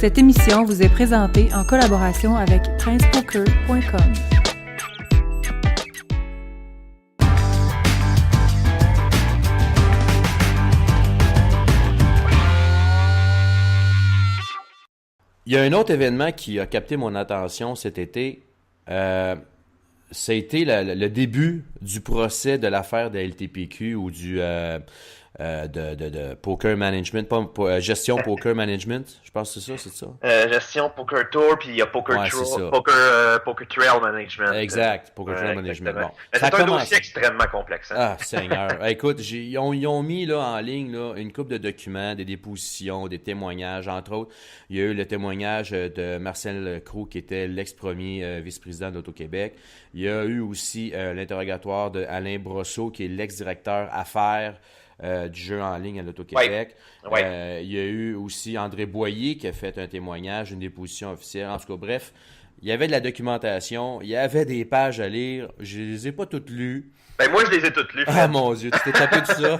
Cette émission vous est présentée en collaboration avec princepoker.com. Il y a un autre événement qui a capté mon attention cet été. Ça a été le début du procès de l'affaire de LTPQ ou de poker management, pas gestion poker management. Je pense que c'est ça. Gestion Poker Tour, puis il y a Poker Trail Management. Exact, Poker Trail Management. Bon, c'est un dossier extrêmement complexe. Hein? Ah, Seigneur. Écoute, ils ont mis là, en ligne là, une couple de documents, des dépositions, des témoignages, entre autres. Il y a eu le témoignage de Marcel Croux, qui était l'ex-premier vice-président d'Auto-Québec. Il y a eu aussi l'interrogatoire d'Alain Brosseau, qui est l'ex-directeur affaires du jeu en ligne à l'Auto-Québec. Ouais. Il y a eu aussi André Boyer qui a fait un témoignage, une déposition officielle. En tout cas, bref, il y avait de la documentation, il y avait des pages à lire. Je les ai pas toutes lues. Ben moi, je les ai toutes lues. Ah mon Dieu, tu t'es tapé de ça?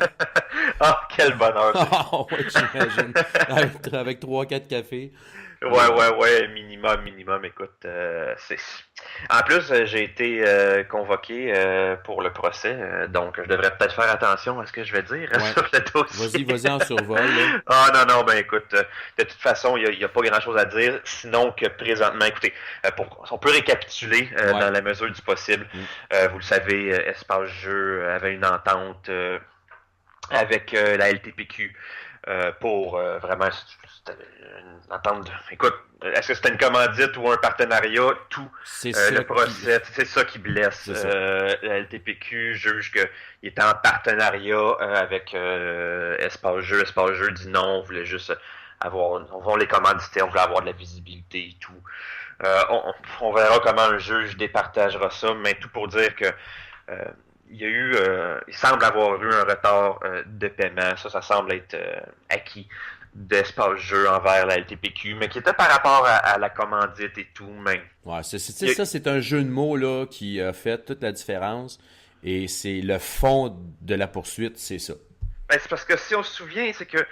Ah, quel bonheur! Ah ouais, j'imagine. Avec 3-4 cafés. Ouais, minimum, écoute, c'est... En plus, j'ai été convoqué pour le procès, donc je devrais peut-être faire attention à ce que je vais dire sur le dossier. Vas-y en survol. Là. Ah non, ben écoute, de toute façon, il y a pas grand-chose à dire, sinon que présentement, écoutez, on peut récapituler dans la mesure du possible. Vous le savez, Espace Jeu avait une entente avec la LTPQ pour vraiment... une entente. Écoute, est-ce que c'était une commandite ou un partenariat? Tout le procès, c'est ça qui blesse. La LTPQ juge qu'il était en partenariat avec Espace Jeu. Espace Jeu dit non, on voulait juste on voulait les commanditer, on voulait avoir de la visibilité et tout. On verra comment un juge départagera ça, mais tout pour dire que il semble avoir eu un retard de paiement. Ça semble être acquis d'Espace Jeu envers la LTPQ, mais qui était par rapport à la commandite et tout. Mais... Ouais, c'est un jeu de mots là, qui a fait toute la différence, et c'est le fond de la poursuite, c'est ça. Ben, c'est parce que si on se souvient, c'est que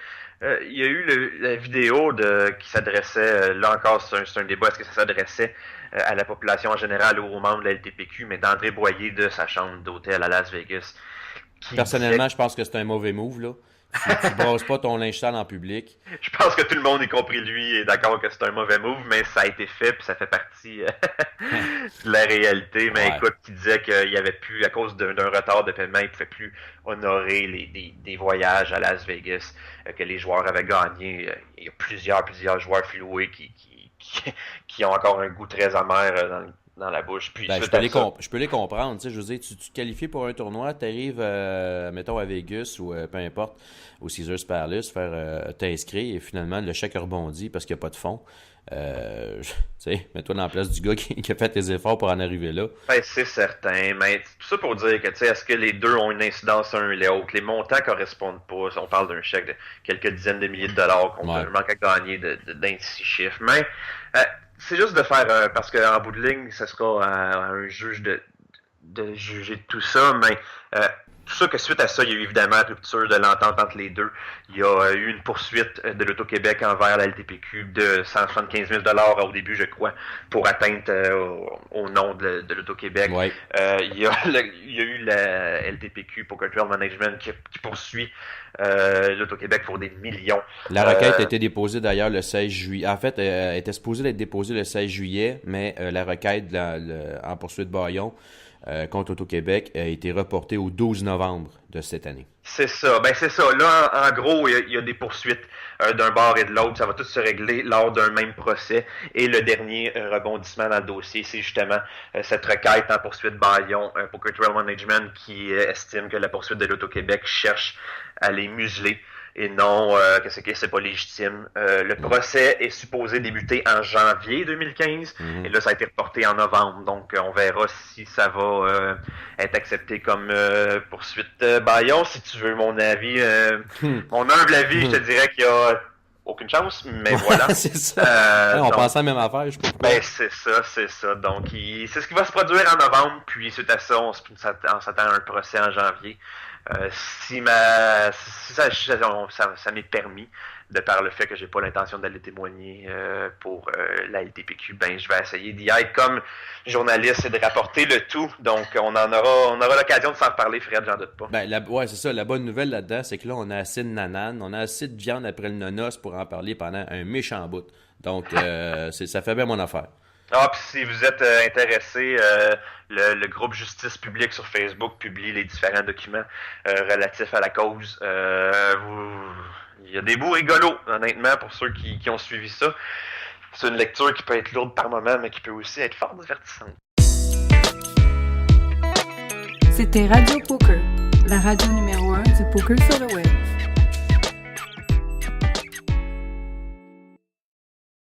il y a eu la vidéo qui s'adressait, là encore c'est un débat, est-ce que ça s'adressait à la population en général ou aux membres de la LTPQ, mais d'André Boyer de sa chambre d'hôtel à Las Vegas. Personnellement, je pense que c'est un mauvais move, là. Tu brosses pas ton linge sale en public. Je pense que tout le monde, y compris lui, est d'accord que c'est un mauvais move, mais ça a été fait, puis ça fait partie de la réalité. Mais écoute, qui disait qu'il y avait plus, à cause d'un retard de paiement, il pouvait plus honorer des voyages à Las Vegas que les joueurs avaient gagné. Il y a plusieurs joueurs floués qui ont encore un goût très amer dans la bouche. Puis, je peux les comprendre. Tu sais, je veux dire, tu te qualifies pour un tournoi, tu arrives, mettons, à Vegas ou peu importe, au Caesars Palace, t'inscrire, et finalement, le chèque rebondit parce qu'il n'y a pas de fonds. Tu sais, mets-toi dans la place du gars qui a fait tes efforts pour en arriver là. Ben, c'est certain, mais tout ça pour dire que, tu sais, est-ce que les deux ont une incidence l'un et l'autre? Les montants correspondent pas. On parle d'un chèque de quelques dizaines de milliers de dollars qu'on manque à gagner d'un 6 chiffres. Mais c'est juste de faire, parce qu'en bout de ligne, ce sera à un juge de juger tout ça, mais tout ça que suite à ça, il y a eu évidemment la rupture de l'entente entre les deux. Il y a eu une poursuite de l'Auto-Québec envers la LTPQ de 175 000 $ au début, je crois, pour atteinte au nom de l'Auto-Québec. Ouais. Il y a eu la LTPQ, Poker Trail Management, qui poursuit l'Auto-Québec pour des millions. La requête a été déposée d'ailleurs le 16 juillet. En fait, elle était supposée être déposée le 16 juillet, mais la requête en poursuite Bayon contre Auto-Québec a été reportée au 12 novembre de cette année. C'est ça. Là, en gros, il y a des poursuites d'un bord et de l'autre. Ça va tout se régler lors d'un même procès. Et le dernier rebondissement dans le dossier, c'est justement cette requête en poursuite Bayon, Poker Trail Management, qui estime que la poursuite de l'Auto-Québec cherche à les museler. Et non, que c'est pas légitime. Le procès est supposé débuter en janvier 2015, et là, ça a été reporté en novembre. Donc, on verra si ça va être accepté comme poursuite Bayon. Si tu veux mon avis, mon humble avis, je te dirais qu'il y a aucune chance, mais voilà. C'est ça. On pense à la même affaire, je crois. Ben, c'est ça. Donc, c'est ce qui va se produire en novembre, puis suite à ça, on s'attend à un procès en janvier. Si ça m'est permis, de par le fait que j'ai pas l'intention d'aller témoigner pour la LTPQ, ben je vais essayer d'y être comme journaliste et de rapporter le tout. Donc on aura l'occasion de s'en reparler, Fred, j'en doute pas. Ouais, c'est ça. La bonne nouvelle là-dedans, c'est que là, on a assez de nananes, on a assez de viande après le nonos pour en parler pendant un méchant bout. Donc ça fait bien mon affaire. Ah, puis si vous êtes intéressé, le groupe Justice Publique sur Facebook publie les différents documents relatifs à la cause. Il y a des bouts rigolos, honnêtement, pour ceux qui ont suivi ça. C'est une lecture qui peut être lourde par moment, mais qui peut aussi être fort divertissante. C'était Radio Poker, la radio numéro 1 du poker sur le web.